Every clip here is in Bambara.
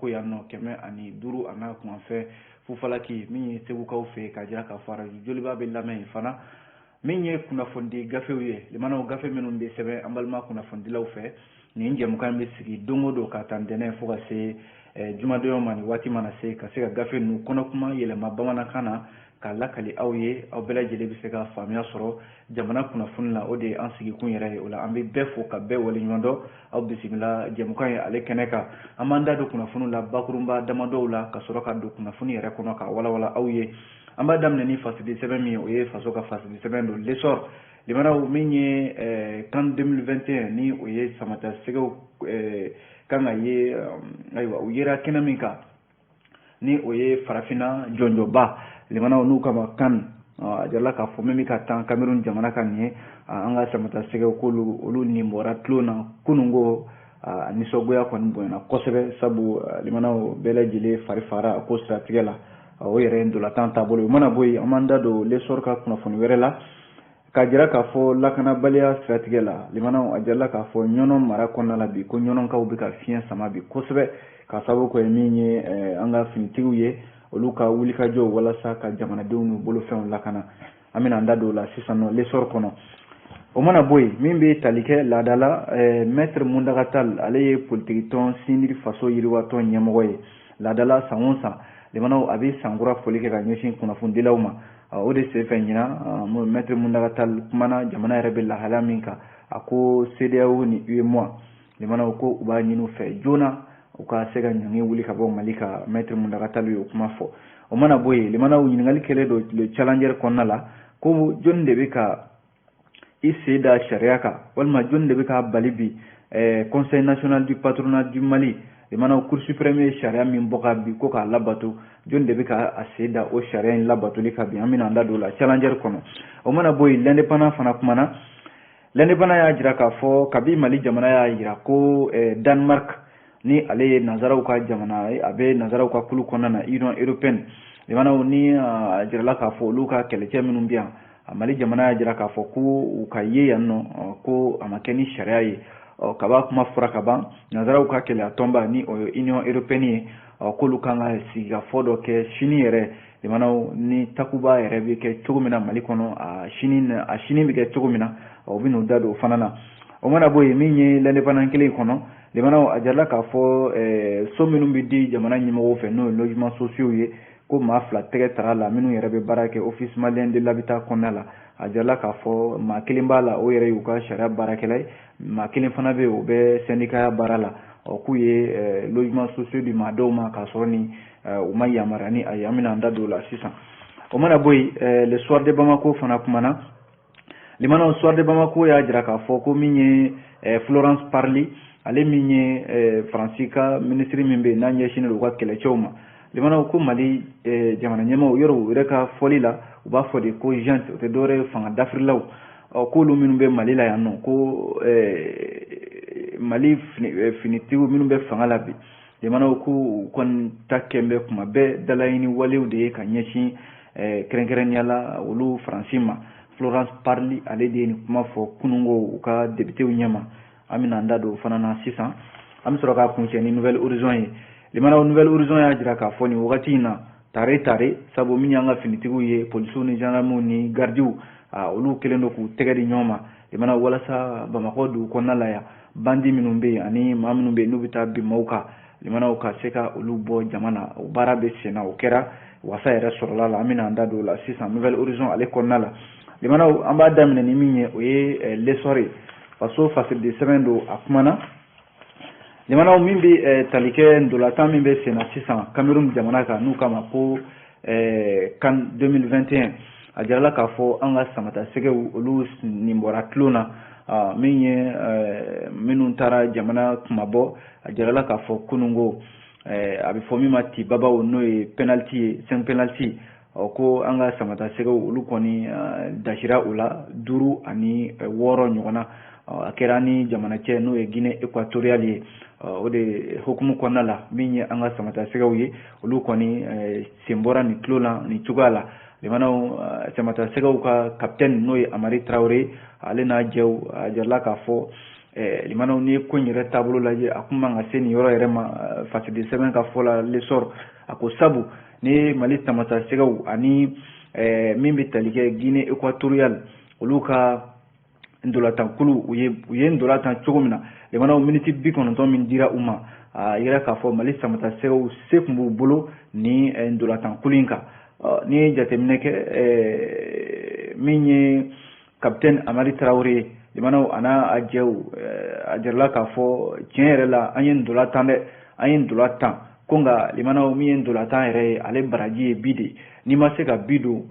Bamako yan nɔ 105 an ka kuma fɛ Fufalaki min ye segukaw fɛ ka jira ka fara joliba bɛ lamɛn fana min ye kunnafoni gafew ye limanaw gafe minnu bɛ sɛbɛn an balima kunnafonidilaw fɛ nin jɛmukan bɛ sigi don o don ka taa ntɛnɛn fo ka se jumadon ma ni waati mana se ka se ka gafe ninnu kɔnɔkuma yɛlɛma bamanankan na ka lakali aw ye aw bɛɛ lajɛlen bɛ se ka faamuya sɔrɔ jamana kunnafoni la o de ye an sigikun yɛrɛ ye o la an bɛ bɛɛ fo ka bɛɛ waleɲuman dɔn aw bisimila jɛmukan ye ale kɛnɛ kan an b'an da don kunnafoni la bakurunba damadɔw la ka sɔrɔ ka don kunnafoni yɛrɛ kɔnɔ ka walawala aw ye an b'a daminɛ ni fasidi sɛbɛn min ye o ye faso ka fasidi sɛbɛn don l'essor limanaw min ye kan 2021 ni o ye samata sɛgɛw kan ka ye ayiwa u yera kɛnɛ min kan ni o ye farafina jɔnjɔba limanaw n'u kama kan a jarala k'a fɔ min bɛ ka taa Cameroun jamana kan nin ye an ka samata sɛgɛw k'olu olu nin bɔra tulon na kunungo nisɔngoya kɔni bonyana kosɛbɛ sabu limanaw bɛɛ lajɛlen fari fara ko siratigɛ la o yɛrɛ ye ndolantan taabolo ye o mana bɔ yen an b'an da don l'essor ka kunnafoni wɛrɛ la ka jira k'a fɔ lakanabaliya siratigɛ la limanaw a jarala k'a fɔ ɲɔnɔ mara kɔnɔna la bi ko ɲɔnɔnkaw bɛ ka fiɲɛ sama bi kosɛbɛ ka sababu kɛ min ye an ka finitigiw ye olu ka wulikajɔw walasa ka jamanadenw n'u bolofɛnw lakana an bɛna an da don o la sisan nɔ l'essor kɔnɔ o mana bɔ yen min bɛ tali kɛ laada la maître Mundaga Tall ale ye politiki tɔn Sindiri faso yiriwatɔn ɲɛmɔgɔ ye laada la san o san limanaw a bɛ sankura foli kɛ ka ɲɛsin kunnafonidilaw ma o de senfɛ ɲina maître Mundaga Tall kumana jamana yɛrɛ bɛ lahalaya min kan a ko CEDEAO ni UEMOA limanaw ko u b'a ɲini u fɛ joona u ka se ka ɲangi wuli ka bɔ Mali ka maître Mundaga Tall y'o kuma fɔ o mana bɔ yen limanaw ɲininkali kɛlen don le challenger kɔnɔna la ko jɔnni de bɛ ka i sen da sariya kan walima jɔnni de bɛ ka bali bi conseil national du patronat du Mali limanaw cour suprême ye sariya min bɔ ka bi ko k'a labato jɔnni de bɛ ka a sen da o sariya in labatoli ka bi an bɛna an da don o la challenger kɔnɔ o mana bɔ yen l'indépendant fana kumana l'indépendant y'a jira k'a fɔ kabi Mali jamana y'a jira ko Danemark ni ale ye nanzaraw ka jamana a bɛ nanzaraw ka kulu kɔnɔna na Union européenne limanaw ni a jirala k'a fɔ olu ka kɛlɛcɛ minnu bɛ yan Mali jamana y'a jira k'a fɔ ko u ka ye yan nɔ ko a ma kɛ ni sariya ye kaba kuma fɔra ka ban nanzaraw ka kɛlɛ a tɔnba ni o ye Union européenne ye k'olu kan ka sigikafɔ dɔ kɛ sini yɛrɛ limanaw ni takuba yɛrɛ bɛ kɛ cogo min na Mali kɔnɔ a sini bɛ kɛ cogo min na u bɛ n'u da don o fana na o mana bɔ yen min ye l'indépendant kelen kɔnɔ limanaw a jarala k'a fɔ so minnu bɛ di jamana ɲɛmɔgɔw fɛ n'o ye logement sociaux ye ko maa 2 tɛgɛ tara la minnu yɛrɛ bɛ baara kɛ office malien de l'habitat kɔnɔna la a jarala k'a fɔ maa kelen b'a la o yɛrɛ y'u ka sariya baarakɛla ye maa kelen fana bɛ yen o bɛ syndicat baara la k'u ye logement sociaux di maa dɔw ma k'a sɔrɔ ni u ma yamaruya ni a ye an bɛna an da don o la sisan o mana bɔ yen le soir de Bamako fana kumana limanaw soir de Bamako y'a jira k'a fɔ ko min ye Florence Parly ale min ye Faransi ka ministre min bɛ yen n'a ɲɛsinnen don u ka kɛlɛcɛw ma limanaw ko Mali jamana ɲɛmaaw yɔrɔ u yɛrɛ ka fɔli la u b'a fɔ de ko junte o tɛ dɔwɛrɛ ye fanga dafirilaw k'olu minnu bɛ Mali la yan nɔ ko Mali finitigiw minnu bɛ fanga la bi limanaw k'u kɔni ta kɛn bɛ kuma bɛɛ dalaɲini walew de ye ka ɲɛsin kɛrɛnkɛrɛnnenya la olu Faransi ma Florence Parly ale de ye nin kuma fɔ kunungo u ka députéw ɲɛma an bɛna an da don o fana na sisan an bɛ sɔrɔ k'a kuncɛ ni Nouvelle Horizon ye limanaw Nouvelle Horizon y'a jira k'a fɔ nin wagati in na tare sabu min y'an ka finitigiw ye polisiw ni gendarmew ni gardiw olu kɛlen don k'u tɛgɛ di ɲɔgɔn ma limanaw walasa Bamakɔ dugu kɔnɔna la yan bandi minnu bɛ yen ani maa minnu bɛ yen n'u bɛ taa bin maaw kan limanaw ka se ka olu bɔ jama na o baara bɛ sen na o kɛra wasa yɛrɛ sɔrɔla la an bɛna an da don o la sisan Nouvelle Horizon ale kɔnɔna la limanaw an b'a daminɛ ni min ye o ye l'essor ye faso fasidi sɛbɛn don a kumana limanaw min bɛ tali kɛ ndolantan min bɛ sen na sisan Cameroun jamana kan n'u kama ko CAN 2021 a jarala k'a fɔ an ka samata sɛgɛw olu nin bɔra tulon na min ye minnu taara jamana kumabɔ a jarala k'a fɔ kunungo a bɛ fɔ min ma ti babaw n'o ye penalty ye 5 penalty ko an ka samata sɛgɛw olu kɔni dasira o la 5 ani 6 ɲɔgɔn na a kɛra ni jamana cɛ n'o ye Guinée équatoriale ye o de hukumu kɔnɔna la min ye an ka samata sɛgɛw ye olu kɔni sen bɔra ni tulon na ni cogoya la limanaw samata sɛgɛw ka capitaine n'o ye Amari Traoré ale n'a jɛw a jarala k'a fɔ limanaw ni ko yɛrɛ taabolo lajɛ a kun man ka se nin yɔrɔ yɛrɛ ma fasidi sɛbɛn ka fɔ la lesɔr a ko sabu ni Mali tamata sɛgɛw ani min bɛ tali kɛ Guinée équatoriale olu ka ndolatankulu u ye ndolatan cogo min na limanaw miniti 90 min dira u ma a yɛrɛ k'a fɔ Mali tamata sɛgɛw se kun b'u bolo ni ndolatankulu in kan ni ye jateminɛ kɛ min ye capitaine Amari Traoré limanaw ana a jɛw a jɛrɛla k'a fɔ tiɲɛ yɛrɛ la an ye ndolatan dɛ an ye ndolatan ko nka limanaw min ye ndolatan yɛrɛ ye ale baraji ye bi de n'i ma se ka bi don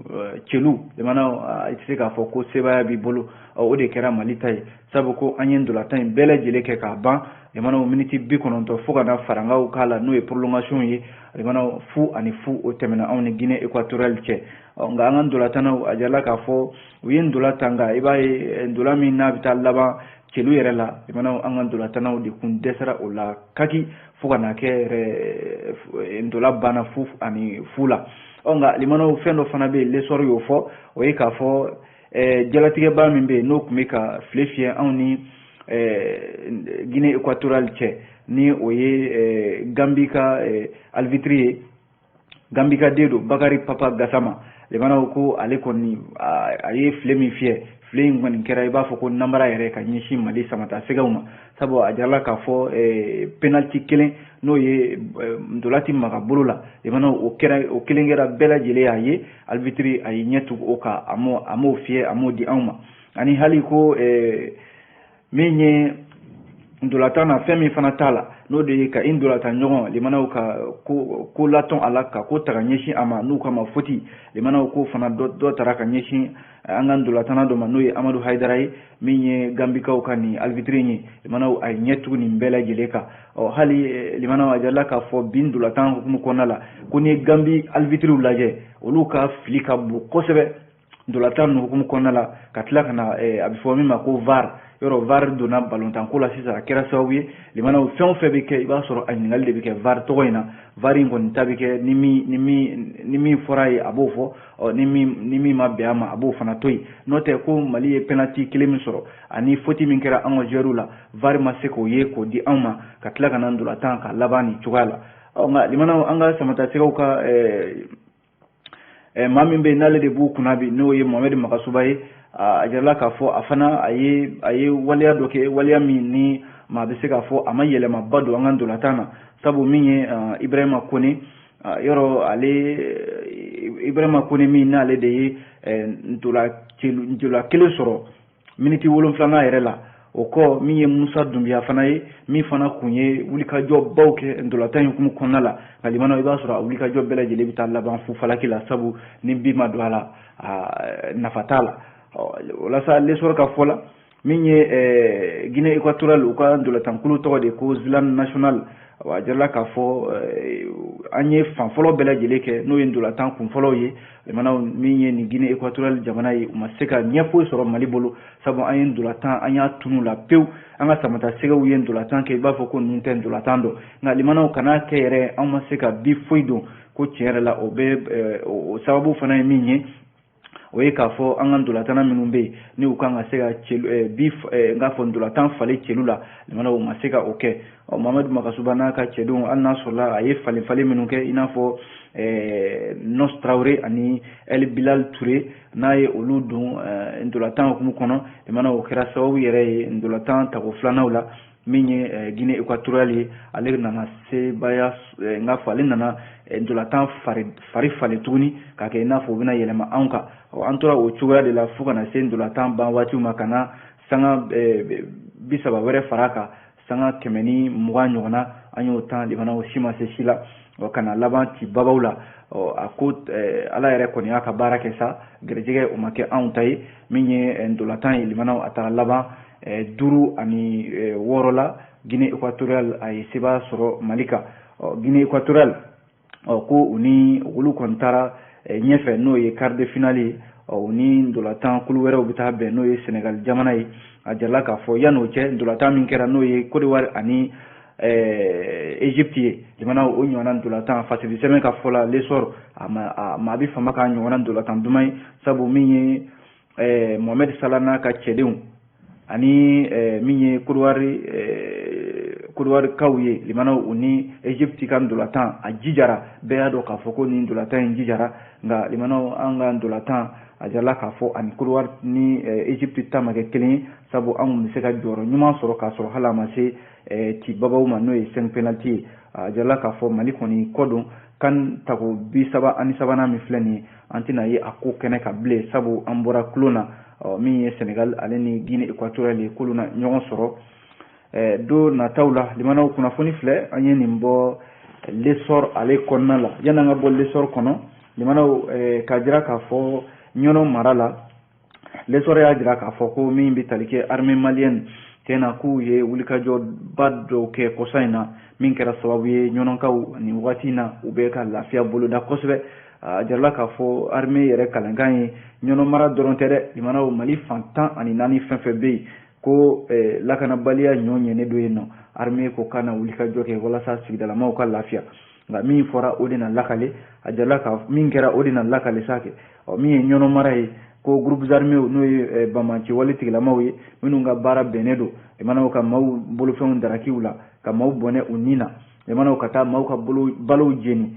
celu limanaw i tɛ se k'a fɔ ko sebaya b'i bolo o de kɛra Mali ta ye sabu ko an ye ndolatan in bɛɛ lajɛlen kɛ k'a ban limanaw miniti 90 fo ka na farangaw k'a la n'o ye prolongation ye limanaw fu ani fu o tɛmɛna anw ni Guinée équatoriale cɛ nka an ka ndolatannaw a jɛrɛla k'a fɔ u ye ndolatan nka i b'a ye ndola min n'a bɛ taa laban celu yɛrɛ la limanaw an ka ndolatannaw de kun dɛsɛra o la kaki fo ka na kɛ yɛrɛ ndola banna fu ani fu la nka limanaw fɛn dɔ fana bɛ yen lesɔr y'o fɔ o ye k'a fɔ jalatigɛba min bɛ yen n'o tun bɛ ka file fiyɛ anw ni Guinée équatoriale cɛ ni o ye Gambi ka alvitri ye Gambi ka den don Bakari Papa Gassama limanaw ko ale kɔni a ye file min fiyɛ file in kɔni kɛra i b'a fɔ ko namara yɛrɛ ka ɲɛsin Mali samata sɛgɛw ma sabu a jarala k'a fɔ penalty kelen n'o ye ndolati maga bolo la limanaw o kelen kɛra bɛɛ lajɛlen y'a ye alvitri a ye ɲɛ tugu o kan a m'o fiyɛ a m'o di anw ma ani hali ko min ye ndolatan na fɛn min fana t'a la n'o de ye ka i ndolatan ɲɔgɔn limanaw ka ko latɔn a la ka ko ta ka ɲɛsin a ma n'u k'a ma foti limanaw ko fana dɔ taara ka ɲɛsin an ka ndolatanna dɔ ma n'o ye Amadu Haidara ye min ye Gambikaw ka nin alvitri ye limanaw a ye ɲɛ tugu nin bɛɛ lajɛlen kan hali limanaw a jarala k'a fɔ bi ndolatan hukumu kɔnɔna la ko ni ye Gambi alvitriw lajɛ olu ka fili ka bon kosɛbɛ ndolatan nin hukumu kɔnɔna la ka tila ka na a bɛ fɔ min ma ko VAR yɔrɔ VAR donna balontan ko la sisan a kɛra sababu ye limanaw fɛn o fɛn bɛ kɛ i b'a sɔrɔ a ɲininkali de bɛ kɛ VAR tɔgɔ in na VAR in kɔni ta bɛ kɛ ni min fɔra ye a b'o fɔ ni min ma bɛn a ma a b'o fana to yen n'o tɛ ko Mali ye penalty kelen min sɔrɔ ani faute min kɛra an ka joueurs la VAR ma se k'o ye k'o di anw ma ka tila ka na ndolatan ka laban nin cogoya la nka limanaw an ka samata sɛgɛw ka maa min bɛ yen n'ale de b'u kunna bi n'o ye Mohamed Magasuba ye a jarala k'a fɔ a fana a ye waleya dɔ kɛ waleya min ni maa bɛ se k'a fɔ a ma yɛlɛmaba don an ka ndolatan na sabu min ye Ibrahima Kone yɔrɔ ale Ibrahima Kone min n'ale de ye ndola kelen sɔrɔ miniti 7 yɛrɛ la o kɔ min ye Musa Dumbiya fana ye min fana kun ye wulikajɔ baw kɛ ndolatan hukumu kɔnɔna la nka limanaw i b'a sɔrɔ a wulikajɔ bɛɛ lajɛlen bɛ taa laban fu falaki la sabu ni bin ma don a la nafa t'a la walasa lesɔr ka fɔ la min ye Guinée équatoriale u ka ndolatankulu tɔgɔ de ko Zlan national a jarala k'a fɔ an ye fan fɔlɔ bɛɛ lajɛlen kɛ n'o ye ndolatan kun fɔlɔw ye limanaw min ye nin Guinée équatoriale jamana ye u ma se ka ɲɛ foyi sɔrɔ Mali bolo sabu an ye ndolatan an y'a tunu la pewu an ka samata sɛgɛw ye ndolatan kɛ i b'a fɔ ko ninnu tɛ ndolatan dɔn nka limanaw kana kɛ yɛrɛ an ma se ka bi foyi dɔn ko tiɲɛ yɛrɛ la o bɛ o sababu fana ye min ye o ye k'a fɔ an ka ndolatanna minnu bɛ yen ni u kan ka se ka n k'a fɔ ndolatan falen celu la limanaw u ma se ka o kɛ Mohamed Magasuba n'a ka cɛdenw hali n'a sɔrɔla a ye falen minnu kɛ i n'a fɔ Nos Traoré ani El Bilal Touré n'a ye olu don ndolatan hukumu kɔnɔ limanaw o kɛra sababu yɛrɛ ye ndolatan tago filananw la min ye Guinée équatoriale ye ale nana sebaya n k'a fɔ ale nana ndolatan fari falen tuguni k'a kɛ i n'a fɔ u bɛna yɛlɛma anw kan an tora o cogoya de la fo ka na se ndolatan ban waatiw ma ka na sanga 30 wɛrɛ fara kan sanga 120 ɲɔgɔnna an y'o tan limanaw si ma se si la ka na laban ci babaw la a ko ala yɛrɛ kɔni y'a ka baara kɛ sa gɛrɛjɛgɛ o ma kɛ anw ta ye min ye ndolatan ye limanaw a taara laban 5 ani 6 la Guinée équatoriale a ye seba sɔrɔ Mali kan Guinée équatoriale ko u ni olu kɔni taara ɲɛfɛ n'o ye quart de finale ye u ni ndolatan kulu wɛrɛw bɛ taa bɛn n'o ye Sénégal jamana ye a jarala k'a fɔ yan'o cɛ ndolatan min kɛra n'o ye Côte d'Ivoire ani Égypte ye jamanaw o ɲɔgɔnna ndolatan fasidi sɛbɛn ka fɔ la lesɔr a ma bɛ fama k'a ɲɔgɔnna ndolatan duman ye sabu min ye Mohamed Salah n'a ka cɛdenw ani min ye Côte kaw ye limana u ni Egypte ka ndolatan a jijara bɛɛ y'a dɔn k'a fɔ ko nin ndolatan in jijara nka limana an ka ndolatan a jarala k'a fɔ ani Côte ni Egypte ta ma kɛ kelen ye sabu an kun bɛ se ka jɔyɔrɔ ɲuman sɔrɔ k'a sɔrɔ hali a ma se ci babaw ma n'o ye 5 penalty ye a jarala k'a fɔ Mali kɔni kɔ don kan tako 33 min filɛ nin ye an tɛna ye a ko kɛnɛ ka bilen sabu an bɔra kulon na min ye Senegal ale ni Guinée équatoriale ye k'olu na ɲɔgɔn sɔrɔ do nataw la limanaw kunnafoni filɛ an ye nin bɔ l'essor ale kɔnɔna la yan'an ka bɔ l'essor kɔnɔ limanaw k'a jira k'a fɔ ɲɔnɔ mara la l'essor y'a jira k'a fɔ ko min bɛ tali kɛ armée malienne tena k'u ye wulikajɔba dɔw kɛ kɔsa in na min kɛra sababu ye ɲɔnɔnkaw nin wagati in na u bɛ ka lafiya boloda kosɛbɛ a jarala k'a fɔ armée yɛrɛ kalankan ye ɲɔnɔ mara dɔrɔn tɛ dɛ limanaw Mali fan 14 fɛn fɛn bɛ yen ko lakanabaliya ɲɔ ɲɛnen do yen nɔ armée ko kana wulikajɔ kɛ walasa sigidalamaw ka lafiya nka min fɔra o de na lakale a jarala ka min kɛra o de na lakale sake min ye ɲɔnɔ mara ye ko groupes armés n'o ye bamaci wale tigilamaw ye minnu ka baara bɛnnen do limanaw ka maaw bolofɛnw darakiw la ka maaw bɔnɛ u nin na limanaw ka taa maaw ka balow jeni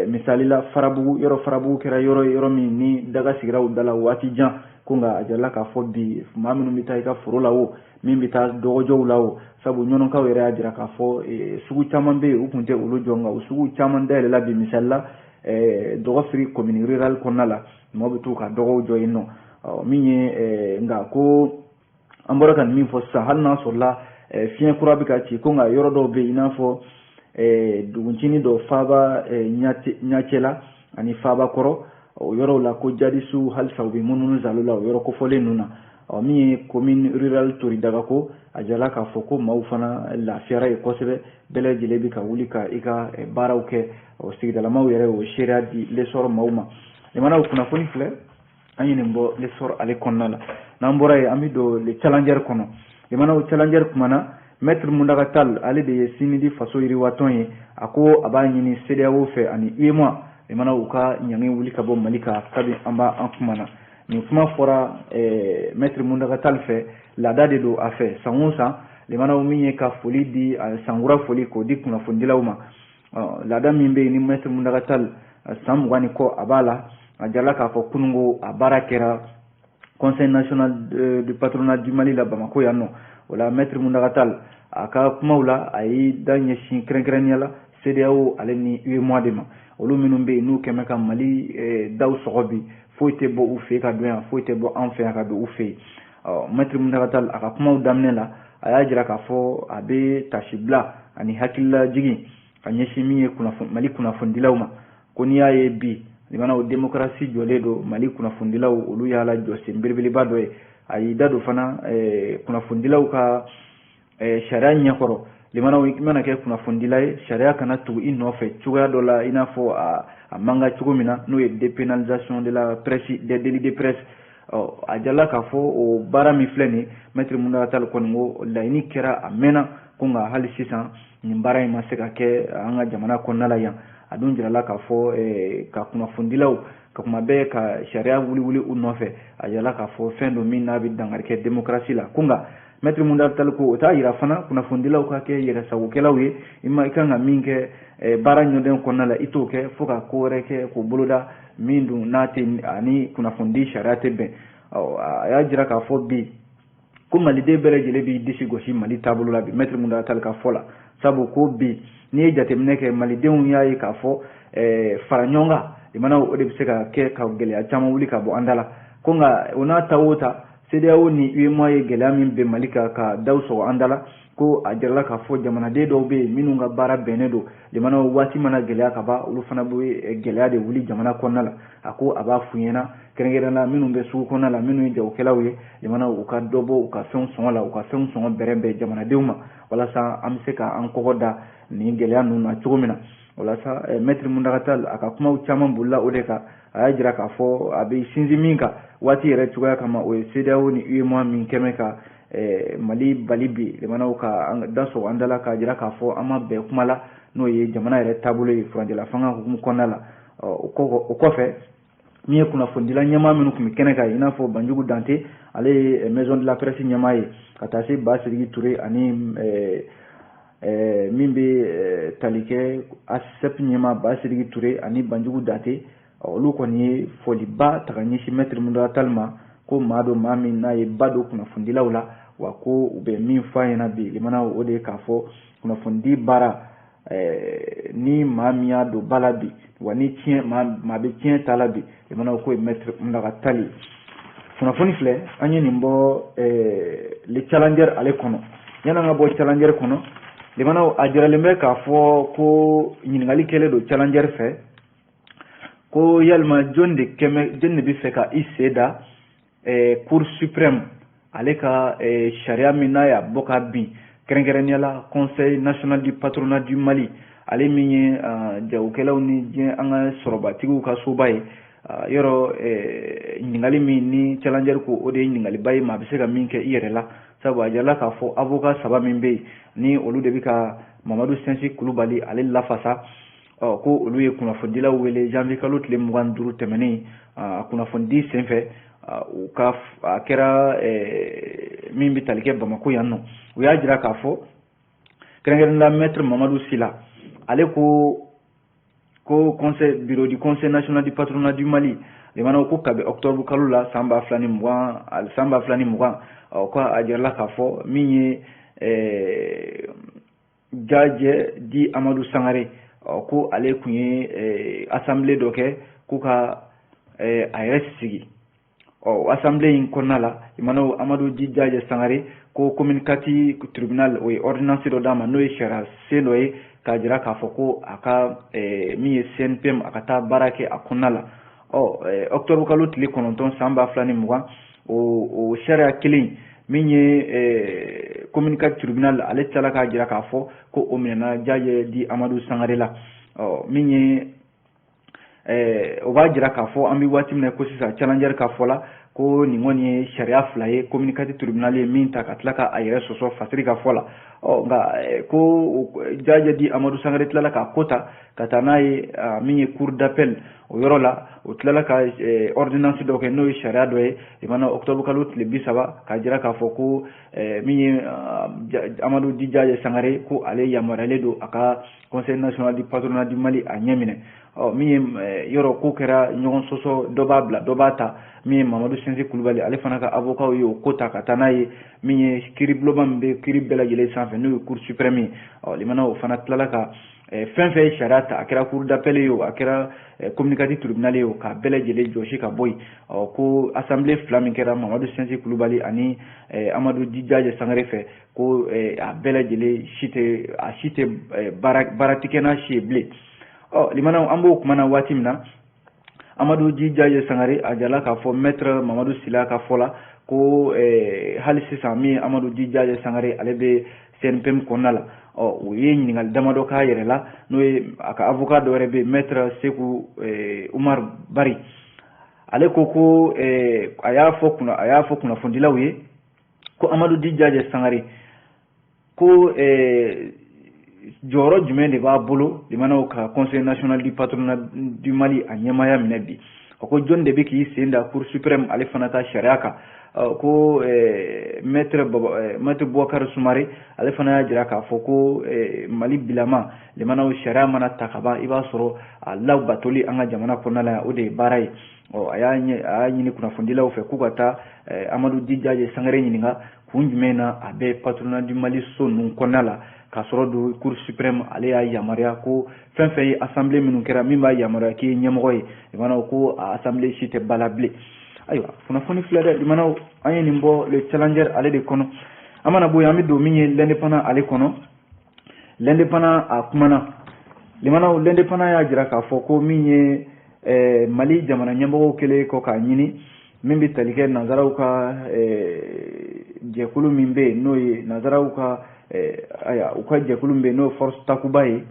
misali la Farabugu yɔrɔ Farabugu kɛra yɔrɔ min ni daga sigira u dala waati jan ko nka a jarala k'a fɔ bi maa minnu bɛ taa i ka foro la o min bɛ taa dɔgɔjɔw la o sabu ɲɔnɔnkaw yɛrɛ y'a jira k'a fɔ sugu caman bɛ yen u tun tɛ olu jɔ nka o sugu caman dayɛlɛla bi misali la Dɔgɔfiri commune rurale kɔnɔna la maaw bɛ t'u ka dɔgɔw jɔ yen nɔ min ye nka ko an bɔra ka min fɔ sisan hali n'a sɔrɔla fiɲɛ kura bɛ ka ci ko nka yɔrɔ dɔw bɛ yen i n'a fɔ duguncini dɔ Faba Ɲacɛla ani Faba kɔrɔ o yɔrɔw la ko jadisiw halisa u bɛ munumunu zalo la o yɔrɔ kofɔlen ninnu na min ye commune rurale Toridagako a jarala k'a fɔ ko maaw fana lafiyara ye kosɛbɛ bɛɛ lajɛlen bɛ ka wuli ka i ka baaraw kɛ sigidalamaw yɛrɛ o seereya di l'essor maaw ma limanaw kunnafoni filɛ an ye nin bɔ l'essor ale kɔnɔna la n'an bɔra yen an bɛ don le challenger kɔnɔ limanaw challenger kumana Maître Mudaga Tall ale de ye sini di faso yiriwatɔn ye a ko a b'a ɲini CEDEAO fɛ ani UEMOA limanaw u ka ɲangi wuli ka bɔ Mali kan kabi an kumana nin kuma fɔra Maître Mudaga Tall fɛ laada de don a fɛ san o san limanaw min ye ka foli di sankura foli k'o di kunnafonidilaw ma laada min bɛ yen ni Maître Mudaga Tall san 20 ni kɔ a b'a la a jarala k'a fɔ kunungo a baara kɛra Conseil national du patronat du Mali la Bamako yan nɔ o la Maître Mudaga Tall a ka kumaw la a ye da ɲɛsin kɛrɛnkɛrɛnnenya la CEDEAO ale ni UEMOA de ma olu minnu bɛ yen n'u kɛmɛ ka Mali daw sɔgɔ bi foyi tɛ bɔ u fɛ ka don yan foyi tɛ bɔ an fɛ yan ka don u fɛ yen Maître Mudaga Tall a ka kumaw daminɛ la a y'a jira k'a fɔ a bɛ tasibila ani hakilila jigin ka ɲɛsin min ye Mali kunnafonidilaw ma ko n'i y'a ye bi limanaw démocratie jɔlen do Mali kunnafonidilaw olu y'a la jɔsen belebeleba dɔ ye a y'i da don fana kunnafonidilaw ka sariya ɲɛkɔrɔ limanaw i mana kɛ kunnafonidila ye sariya kana tugu i nɔfɛ cogoya dɔ la i n'a fɔ a man ka cogo min na n'o ye dépénalisation de la presse des délits de presse a jarala k'a fɔ o baara min filɛ nin Maître Mudaga Tall kɔni ko laɲini kɛra a mɛnna ko nka hali sisan nin baara in ma se ka kɛ an ka jamana kɔnɔna la yan a dun jirala k'a fɔ ka kunnafonidilaw ka kuma bɛɛ ka sariya wuli u nɔfɛ a jarala k'a fɔ fɛn dɔ min n'a bɛ dankari kɛ démocratie la ko nka Maître Mudaga Tall ko o t'a jira fana kunnafonidilaw ka kɛ yɛrɛsagokɛlaw ye i kan ka min kɛ baara ɲɔgɔn kɔnɔna la i t'o kɛ fo ka ko wɛrɛ kɛ k'o boloda min dun n'a tɛ ani kunnafonidi sariya tɛ bɛn a y'a jira k'a fɔ bi ko maliden bɛɛ lajɛlen b'i disi gosi Mali taabolo la bi Maître Mudaga Tall ka fɔ la sabu ko bi n'i ye jateminɛ kɛ malidenw y'a ye k'a fɔ fara ɲɔgɔn kan limanaw o de bɛ se ka kɛ ka gɛlɛya caman wuli ka bɔ an da la ko nka o n'a ta o ta CEDEAO ni UEMOA ye gɛlɛya min bɛ Mali kan ka daw sɔgɔ an da la ko a jarala k'a fɔ jamanaden dɔw bɛ yen minnu ka baara bɛnnen don limanaw waati mana gɛlɛya ka ban olu fana bɛ gɛlɛya de wuli jamana kɔnɔna la a ko a b'a f'u ɲɛna kɛrɛnkɛrɛnnen la minnu bɛ sugu kɔnɔna la minnu ye jagokɛlaw ye limanaw u ka dɔ bɔ u ka fɛnw sɔngɔ la u ka fɛnw sɔngɔ bɛrɛbɛn jamanadenw ma walasa an bɛ se ka an kɔgɔ da nin gɛlɛya ninnu na cogo min na walasa Maître Mudaga Tall a ka kumaw caman bolila o de kan a y'a jira k'a fɔ a bɛ sinsin min kan waati yɛrɛ cogoya kama o ye CEDEAO ni UEMOA min kɛmɛ ka Mali bali bi limanaw ka da sɔgɔ an da la k'a jira k'a fɔ an ma bɛn kuma la n'o ye jamana yɛrɛ taabolo ye furancɛla fanga hukumu kɔnɔna la o kɔfɛ min ye kunnafondila ɲɛmaa minnu tun bɛ kɛnɛ kan i n'a fɔ Banjugu Dante ale ye maison de la presse ɲɛmaa ye ka taa se Ba Sidiki Ture ani min bɛ tali kɛ ASEP ɲɛmaa Ba Sidiki Ture ani Banjugu Dante olu kɔni ye foliba ta ka ɲɛsin Maître Mountala Tall ma ko maa do maa min n'a ye ba don kunnafonidilaw la wa ko u bɛ min fɔ a ɲɛna bi limanaw o de ye k'a fɔ kunnafoni baara ni maa min y'a don ba la bi wa ni tiɲɛ maa bɛ tiɲɛ ta la bi limanaw ko ye Maître Mountala Tall ye kunnafoni filɛ an ye nin bɔ le challenger ale kɔnɔ yan'an ka bɔ challenger kɔnɔ limanaw a jiralen bɛ k'a fɔ ko ɲininkali kɛlen don challenger fɛ ko yalima jɔn de bɛ fɛ ka i sen da Cour suprême ale ka sariya min n'a y'a bɔ ka bin kɛrɛnkɛrɛnnenya la Conseil national du patronat du Mali ale min ye jagokɛlaw ni diɲɛ an ka sɔrɔbatigiw ka soba ye yɔrɔ ɲininkali min ni challenger ko o de ye ɲininkaliba ye maa bɛ se ka min kɛ i yɛrɛ la sabu a jirala k'a fɔ avocat 3 min bɛ yen ni olu de bɛ ka Mamadu Sɛnsi Kulubali ale lafasa ko olu ye kunnafonidilaw wele janvier kalo tile 25 tɛmɛnen kunnafonidi senfɛ u ka a kɛra min bɛ tali kɛ Bamako yan nɔ u y'a jira k'a fɔ kɛrɛnkɛrɛnnenya Maître Mamadou Sila ale ko bureau du conseil national du patronat du Mali limanaw ko kabi octobre kalo la san 2020 ko a jirala k'a fɔ min ye Jajɛ di Amadou Sangare ko ale kun ye assemblée dɔ kɛ ko ka a yɛrɛ sigi assemblée in kɔnɔna la limanaw Amadou di Jajɛ Sangare ko communicatif tribunal o ye ordonnance dɔ d'a ma n'o ye sariya sen dɔ ye k'a jira k'a fɔ ko a ka min ye CNPM a ka taa baara kɛ a kɔnɔna la octobre kalo tile 9 san 2020 o sariya kelen min ye communicatif tribunal ale tilala k'a jira k'a fɔ ko o minɛna Jajɛ di Amadou Sangare la min ye o b'a jira k'a fɔ an bɛ waati min na ko sisan challenger ka fɔ la ko nin kɔni ye sariya fila ye communicatif tribunal ye min ta ka tila ka a yɛrɛ sɔsɔ fasiri ka fɔ la nka ko Jajɛ di Amadou Sangare tilala k'a ko ta ka taa n'a ye min ye cour d'appel o yɔrɔ la o tilala ka ordonnance dɔ kɛ n'o ye sariya dɔ ye limanaw octobre kalo tile 30 k'a jira k'a fɔ ko min ye Amadou di Jajɛ Sangare ko ale yamaruyalen don a ka conseil national du patronat du Mali a ɲɛ minɛ min ye yɔrɔ ko kɛra ɲɔgɔn sɔsɔ dɔ b'a bila dɔ b'a ta min ye Mamadu Sɛnsi Kulubali ale fana ka avocat ye o ko ta ka taa n'a ye min ye kiiri bulonba min bɛ kiiri bɛɛ lajɛlen sanfɛ n'o ye cour suprême ye limanaw o fana tilala ka fɛn fɛn ye sariya ta a kɛra cour d'appel ye o a kɛra communicatif tribunal ye o k'a bɛɛ lajɛlen jɔsi ka bɔ yen ko assemblée fila min kɛra Mamadu Sɛnsi Kulubali ani Amadou di Jajɛ Sangare fɛ ko a bɛɛ lajɛlen si tɛ baara ti kɛ n'a si ye bilen limanaw an b'o kuma na waati min na Amadou di Jajɛ Sangare a jala k'a fɔ Maître Mamadou Sila ka fɔ la ko hali sisan min Amadou di Jajɛ Sangare ale bɛ CNPM kɔnɔna la o ye ɲininkali damadɔ k'a yɛrɛ la n'o ye a ka avocat dɔ wɛrɛ bɛ Maître Seku Umar Bari ale ko a y'a fɔ kunnafonidilaw ye ko Amadou di Jajɛ Sangare ko jɔyɔrɔ jumɛn de b'a bolo limanaw ka conseil national du patronat du Mali a ɲɛmaya minɛ bi ko jɔn de bɛ k'i sen da cour suprême ale fana ta sariya kan ko maître Boubacar Soumare ale fana y'a jira k'a fɔ ko Mali bilama limanaw sariya mana ta ka ban i b'a sɔrɔ a labatoli an ka jamana kɔnɔna la o de ye baara ye a y'a ɲini kunnafonidilaw fɛ k'u ka taa Amadou di Jajɛ Sangare ɲininka kun jumɛn na a bɛ patronat du Mali so ninnu kɔnɔna la k'a sɔrɔ don cour suprême ale y'a yamaruya ko fɛn fɛn ye assemblée minnu kɛra min b'a yamaruya k'i ye ɲɛmɔgɔ ye limanaw ko a assemblée si tɛ bala bilen ayiwa kunnafoni filɛ dɛ limanaw an ye nin bɔ le challenger ale de kɔnɔ an mana bɔ yen an bɛ don min ye l'indépendant ale kɔnɔ l'indépendant a kumana limanaw l'indépendant y'a jira k'a fɔ ko min ye Mali jamana ɲɛmɔgɔw kɛlen kɔ k'a ɲini min bɛ tali kɛ nanzaraw ka jɛkulu min bɛ yen n'o ye nanzaraw ka u ka jɛkulu min bɛ yen n'o ye force takuba ye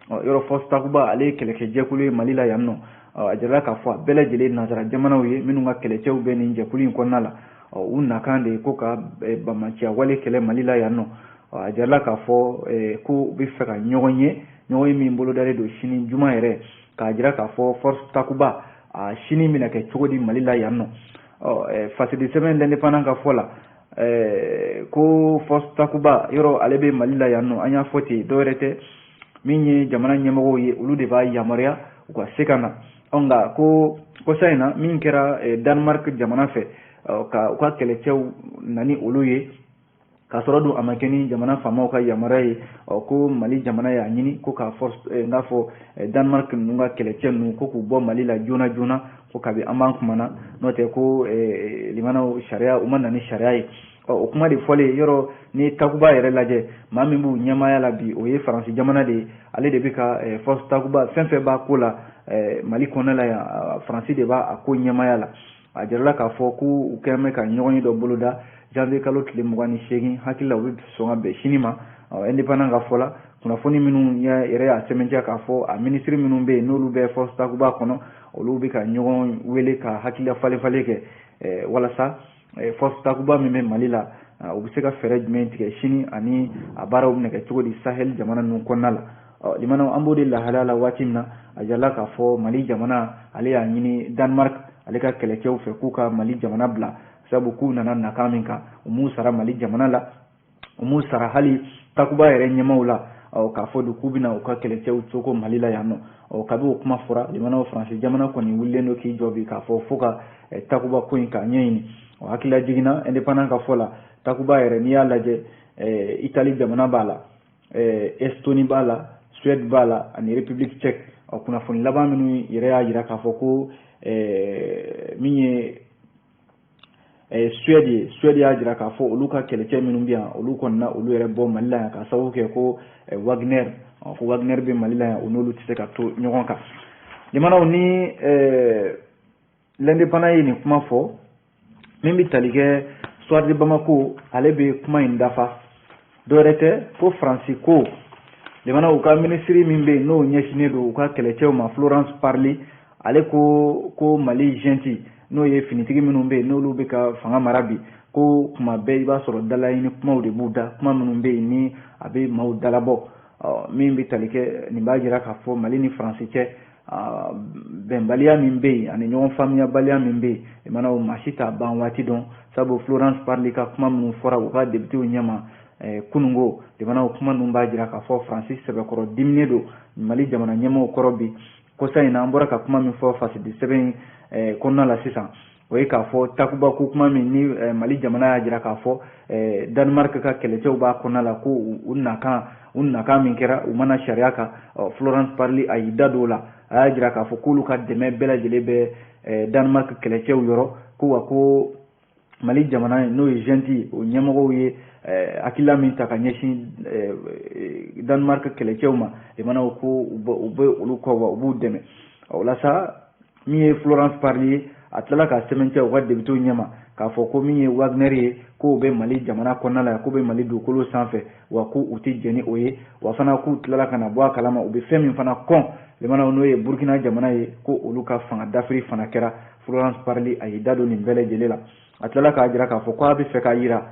yɔrɔ force takuba ale ye kɛlɛkɛ jɛkulu ye Mali la yan nɔ a jirala k'a fɔ a bɛɛ lajɛlen nanzara jamanaw ye minnu ka kɛlɛcɛw bɛ nin jɛkulu in kɔnɔna la u nakan de ye ko ka bamaciya wale kɛlɛ Mali la yan nɔ a jirala k'a fɔ ko u bɛ fɛ ka ɲɔgɔn ye min bolodalen don sini juma yɛrɛ k'a jira k'a fɔ force takuba a sini mina ke cogodi Mali la yanno face de semaine l'indépendant ka fola ko force takuba yoro alebe Mali la yanno anya foti dorete minye jamana nyamago ye ulu de ba yamaria ko sekana onga ko sayna min kera Denmark jamana fe ka kelechew nani ulu ye ka sɔrɔ dun a ma kɛ ni jamana faamaw ka yamaruya ye ko Mali jamana y'a ɲini ko ka force n'a fɔ Denmark ninnu ka kɛlɛcɛ ninnu ko k'u bɔ Mali la joona joona ko kabi an b'an kumana n'o tɛ ko limanaw sariya u ma na ni sariya ye o kuma de fɔlen yɔrɔ ni takuba yɛrɛ lajɛ maa min b'u ɲɛmaaya la bi o ye Faransi jamana de ye ale de bɛ ka force takuba fɛn fɛn b'a ko la Mali kɔnɔna la yan Faransi de b'a ko ɲɛmaaya la a jirala k'a fɔ k'u kɛlen bɛ ka ɲɔgɔn ye dɔ boloda janvier kalo tile 28 hakili la u bɛ sɔn ka bɛn sini ma indépendant ka fɔ la kunnafoni minnu yɛrɛ y'a sɛbɛntiya k'a fɔ a ministre minnu bɛ yen n'olu bɛ force takuba kɔnɔ olu bɛ ka ɲɔgɔn wele ka hakilila falen kɛ walasa force takuba min bɛ Mali la u bɛ se ka fɛɛrɛ jumɛn tigɛ sini ani a baaraw bɛ kɛ cogo di Sahel jamana ninnu kɔnɔna la limanaw an b'o de lahalaya la waati min na a jirala k'a fɔ Mali jamana ale y'a ɲini Denmark ale ka kɛlɛcɛw fɛ k'u ka Mali jamana bila sabu k'u nana nakan min kan u m'u sara Mali jamana la u m'u sara hali takuba yɛrɛ ɲɛmaw la k'a fɔ de k'u bɛna u ka kɛlɛcɛw cogo Mali la yan nɔ kabi o kuma fɔra limanaw Faransi jamana kɔni wulilen don k'i jɔ bi k'a fɔ fo ka takuba ko in k'a ɲɛɲini hakilila jiginna indépendant ka fɔ la takuba yɛrɛ n'i y'a lajɛ Italie jamana b'a la Estonie b'a la Suède b'a la ani République tchèque kunnafoni laban minnu yɛrɛ y'a jira k'a fɔ ko min ye Suède y'a jira k'a fɔ olu ka kɛlɛcɛ minnu bɛ yan olu kɔni na olu yɛrɛ bɔ Mali la yan k'a sababu kɛ ko Wagner bɛ Mali la yan o n'olu tɛ se ka to ɲɔgɔn kan limanaw ni l'indépendant ye nin kuma fɔ min bɛ tali kɛ Soir de Bamako ale bɛ kuma in dafa dɔwɛrɛ tɛ ko Faransi ko limanaw u ka ministre min bɛ yen n'o ɲɛsinnen don u ka kɛlɛcɛw ma Florence Parly ale ko Mali junte n'o ye finitigi minnu bɛ yen n'olu bɛ ka fanga mara bi ko kuma bɛɛ i b'a sɔrɔ dalaɲini kumaw de b'u da kuma minnu bɛ yen ni a bɛ maaw dalabɔ min bɛ tali kɛ nin b'a jira k'a fɔ Mali ni Faransi cɛ bɛnbaliya min bɛ yen ani ɲɔgɔn faamuyabaliya min bɛ yen limanaw maa si t'a ban waati dɔn sabu Florence Parly ka kuma minnu fɔra u ka députéw ɲɛma kunungo limanaw kuma ninnu b'a jira k'a fɔ Faransi sɛbɛkɔrɔ diminen don Mali jamana ɲɛmaaw kɔrɔ bi kosa in na an bɔra ka kuma min fɔ face de sɛbɛn kɔnɔna la sisan o ye k'a fɔ takuba ko kuma min ni Mali jamana y'a jira k'a fɔ Denmark ka kɛlɛcɛw b'a kɔnɔna la ko u nakan min kɛra u mana sariya kan Florence Parly a y'i da don o la a y'a jira k'a fɔ k'olu ka dɛmɛ bɛɛ lajɛlen bɛ Denmark kɛlɛcɛw yɔrɔ ko wa ko Mali jamana n'o ye junte o ɲɛmɔgɔw ye hakilila min ta ka ɲɛsin Denmark kɛlɛcɛw ma limanaw ko u bɛ olu kɔ wa u b'u dɛmɛ o la sa min ye Florence Parly ye a tilala ka sɛbɛntiya u ka députéw ɲɛma k'a fɔ ko min ye Wagner ye k'o bɛ Mali jamana kɔnɔna la k'o bɛ Mali dugukolo sanfɛ wa k'u tɛ jɛn ni o ye wa fana k'u tilala ka na bɔ a kalama u bɛ fɛn min fana kɔn limanaw n'o ye Burkina jamana ye ko olu ka fanga dafiri fana kɛra Florence Parly a y'i da don nin bɛɛ lajɛlen la a tilala k'a jira k'a fɔ ko a bɛ fɛ k'a jira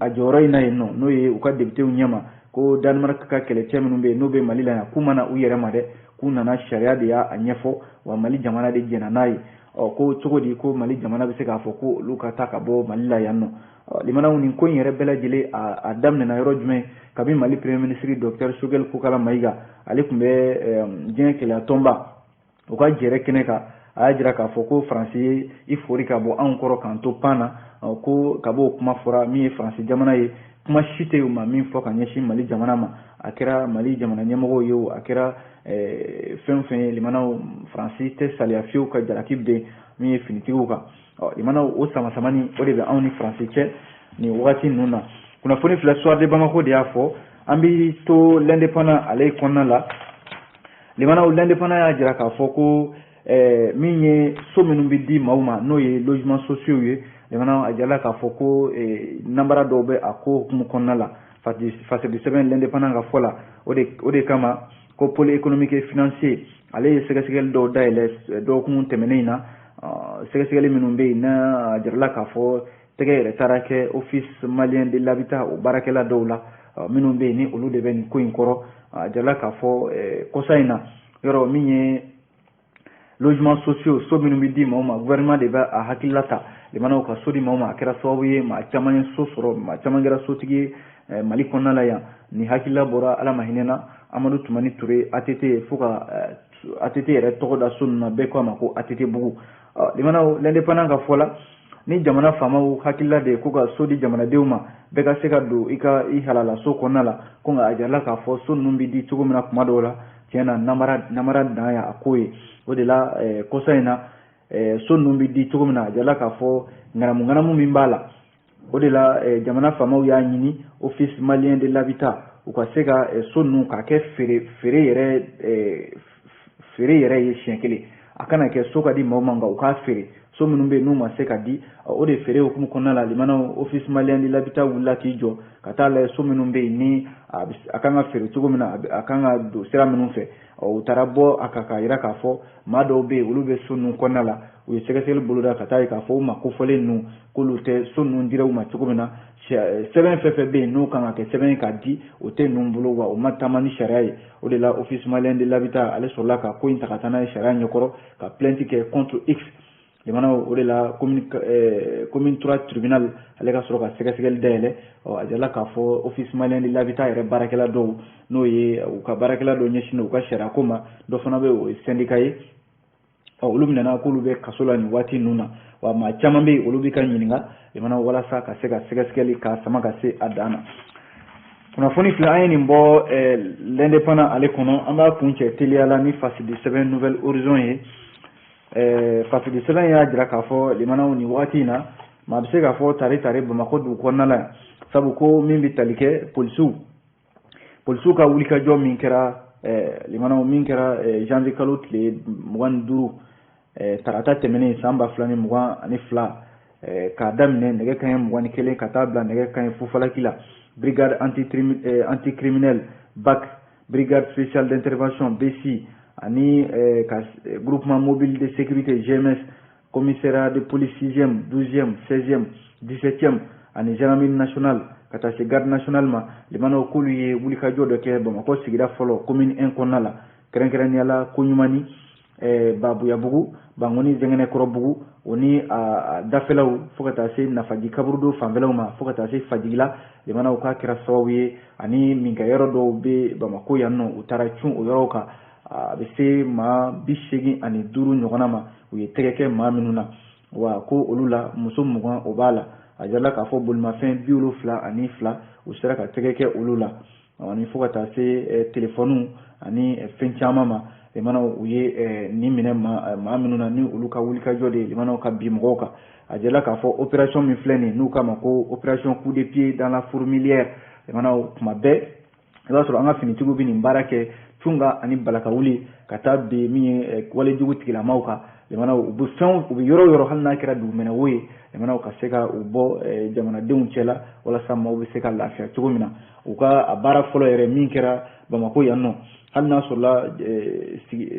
a jɔyɔrɔ in na yen nɔ n'o ye u ka députéw ɲɛma ko Denmark ka kɛlɛcɛ minnu bɛ yen n'o bɛ Mali la yan k'u mana u yɛrɛ ma dɛ k'u nana sariya de y'a ɲɛfɔ wa Mali jamana de jɛnna n'a ye ko cogo di ko Mali jamana bɛ se k'a fɔ ko olu ka taa ka bɔ Mali la yan nɔ limanaw nin ko in yɛrɛ bɛɛ lajɛlen a daminɛna yɔrɔ jumɛn kabi Mali premier ministre Dr Choguel Kokala Mayiga ale tun bɛ diɲɛ kɛlɛya tɔnba u ka jɛrɛ kɛnɛ kan a y'a jira k'a fɔ ko Faransi ye i fori ka bɔ anw kɔrɔ k'an to pan na ko ka bɔ o kuma fɔra min ye Faransi jamana ye kuma si tɛ u ma min fɔ ka ɲɛsin Mali jamana ma a kɛra Mali jamana ɲɛmɔgɔw ye o a kɛra fɛn fɛn ye limanaw Faransi tɛ saliya fiyewu ka jalaki bɛn min ye finitigiw kan limanaw o sama-samani o de bɛ anw ni Faransi cɛ nin wagati ninnu na kunnafoni filɛ Soir de Bamako de y'a fɔ an bɛ to l'indépendant ale kɔnɔna la limanaw l'indépendant y'a jira k'a fɔ ko min ye so minnu bɛ di maaw ma n'o ye logements sociaux ye limanaw a jirala k'a fɔ ko nanbara dɔw bɛ a ko hukumu kɔnɔna la face de sɛbɛn l'indépendant ka fɔ la o de kama ko pôle économique et financier ale ye sɛgɛsɛgɛli dɔw dayɛlɛ dɔgɔkun tɛmɛnen in na sɛgɛsɛgɛli minnu bɛ yen n'a jirala k'a fɔ tɛgɛ yɛrɛ taara kɛ office malien de l'habitat o baarakɛla dɔw la minnu bɛ yen ni olu de bɛ nin ko in kɔrɔ a jirala k'a fɔ kɔsa in na yɔrɔ min ye logements sociaux so minnu bɛ di maaw ma gouvernement de bɛ a hakilila ta limanaw ka so di maaw ma a kɛra sababu ye maa caman ye so sɔrɔ maa caman kɛra sotigi ye mali kɔnɔna la yan ni hakilila bɔra ala ma hinɛ na amadu tumani ture ATT fo ka ATT yɛrɛ tɔgɔ da so ninnu na bɛɛ k'a ma ko ATT bugu limanaw l'indépendant ka fɔ la ni jamana faamaw hakilila de ko ka so di jamanadenw ma bɛɛ ka se ka don i halala so kɔnɔna la ko nka a jarala k'a fɔ so ninnu bɛ di cogo min na kuma dɔw la tiɲɛ na namara dan y'a ko ye o de la kɔsa in na so ninnu bɛ di cogo min na a jarala k'a fɔ ŋanamu min b'a la o de la jamana faamaw y'a ɲini office malien de l'habitat u ka se ka so ninnu k'a kɛ feere yɛrɛ ye siɲɛ kelen a kana kɛ so ka di maaw ma nka u k'a feere so minnu bɛ yen n'u ma se ka di o de feere hukumu kɔnɔna la limanaw office malien de l'habitat wulila k'i jɔ ka taa lajɛ so minnu bɛ yen ni a kan ka feere cogo min na a kan ka don sira minnu fɛ u taara bɔ a kan k'a jira k'a fɔ maa dɔw bɛ yen olu bɛ so ninnu kɔnɔna la u ye sɛgɛsɛgɛli boloda ka taa ye k'a fɔ u ma kofɔlen ninnu k'olu tɛ so ninnu dira u ma cogo min na sɛbɛn fɛn fɛn bɛ yen n'o kan ka kɛ sɛbɛn k'a di o tɛ ninnu bolo wa o ma taama ni sariya ye o de la office malien de l'habitat ale sɔrɔla ka ko in ta ka taa n'a ye sariya ɲɛkɔrɔ ka plainte kɛ contre X limanaw o de la commune 3 tribunal ale ka sɔrɔ ka sɛgɛsɛgɛli dayɛlɛ a jala k'a fɔ office malien de l'habitat yɛrɛ baarakɛla dɔw n'o ye u ka baarakɛla dɔw ɲɛsinnen u ka sariya ko ma dɔ fana bɛ o ye syndicat ye olu minɛna k'olu bɛ kaso la nin waati ninnu na wa maa caman bɛ yen olu bɛ ka ɲininka limanaw walasa ka se ka sɛgɛsɛgɛli k'a sama ka se a dan na kunnafoni fila an ye nin bɔ l'indépendant ale kɔnɔ an b'a kun cɛ teliya la ni fasidi sɛbɛn nouvelle horizon ye fasidi sɛbɛn y'a jira k'a fɔ limanaw nin waati in na maa bɛ se k'a fɔ tare bamakɔ dugu kɔnɔna la yan sabu ko min bɛ tali kɛ polisiw ka wulikajɔ min kɛra limanaw min kɛra janvier kalo tile 25 tarata tɛmɛnen san 2022 k'a daminɛ nɛgɛ kanɲɛ 21 ka taa bila nɛgɛ kanɲɛ fufalaki la brigade anticriminelle BAC brigade spéciale d'intervention BC ani groupement mobile de sécurité GMS commissariat de police 6e 12e 16e 17e ani gendarmerie nationale ka taa se garde nationale ma limanaw k'olu ye wulikajɔ dɔ kɛ bamakɔ sigida fɔlɔ commune 1 kɔnɔna la kɛrɛnkɛrɛnnenya la koɲumani babuyabugu bangoni zɛngɛnɛkɔrɔbugu o ni a dafɛlaw fo ka taa se nafaji kaburudo fanfɛlaw ma fo ka taa se fajigila limanaw k'a kɛra sababu ye ani minkɛyɔrɔ dɔw bɛ bamakɔ yan nɔ u taara cun o yɔrɔw kan a bɛ se maa 85 ɲɔgɔnna ma u ye tɛgɛ kɛ maa minnu na wa ko olu la muso 20 o b'a la a jirala k'a fɔ bolimafɛn 72 u sera ka tɛgɛ kɛ olu la ani fo ka taa se telefɔniw ani fɛn caman ma limanaw u ye nin minɛ maa minnu na ni olu ka wulikajɔ de limanaw ka bi mɔgɔw kan a jirala k'a fɔ opération min filɛ nin n'u k'a ma ko opération coup de pied dans la fourmilière limanaw tuma bɛɛ i b'a sɔrɔ an ka finitigiw bɛ nin baara kɛ tunga ani balaka wuli ka taa bin min ye walejugu tigilamaw kan limanaw u bɛ yɔrɔ o yɔrɔ hali n'a kɛra dugumɛnɛwo ye limanaw ka se ka u bɔ jamanadenw cɛla walasa maaw bɛ se ka lafiya cogo min na u ka a baara fɔlɔ yɛrɛ min kɛra bamakɔ yan nɔ hali n'a sɔrɔla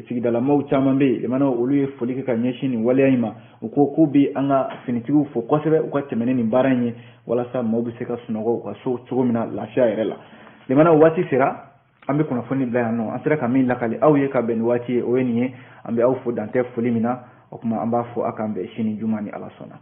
sigidalamaw caman bɛ yen limanaw olu ye foli kɛ ka ɲɛsin nin waleya in ma u ko k'u bɛ an ka finitigiw fo kosɛbɛ u ka tɛmɛ ni nin baara in ye walasa maaw bɛ se ka sunɔgɔ u ka so cogo min na lafiya yɛrɛ la limanaw waati sera an bɛ kunnafoni bila yan nɔ an sera ka min lakali aw ye ka bɛn ni waati ye o ye nin ye an bɛ aw fo dantɛ foli min na o kuma an b'a fɔ aw k'an bɛn sini juma ni ala sɔnna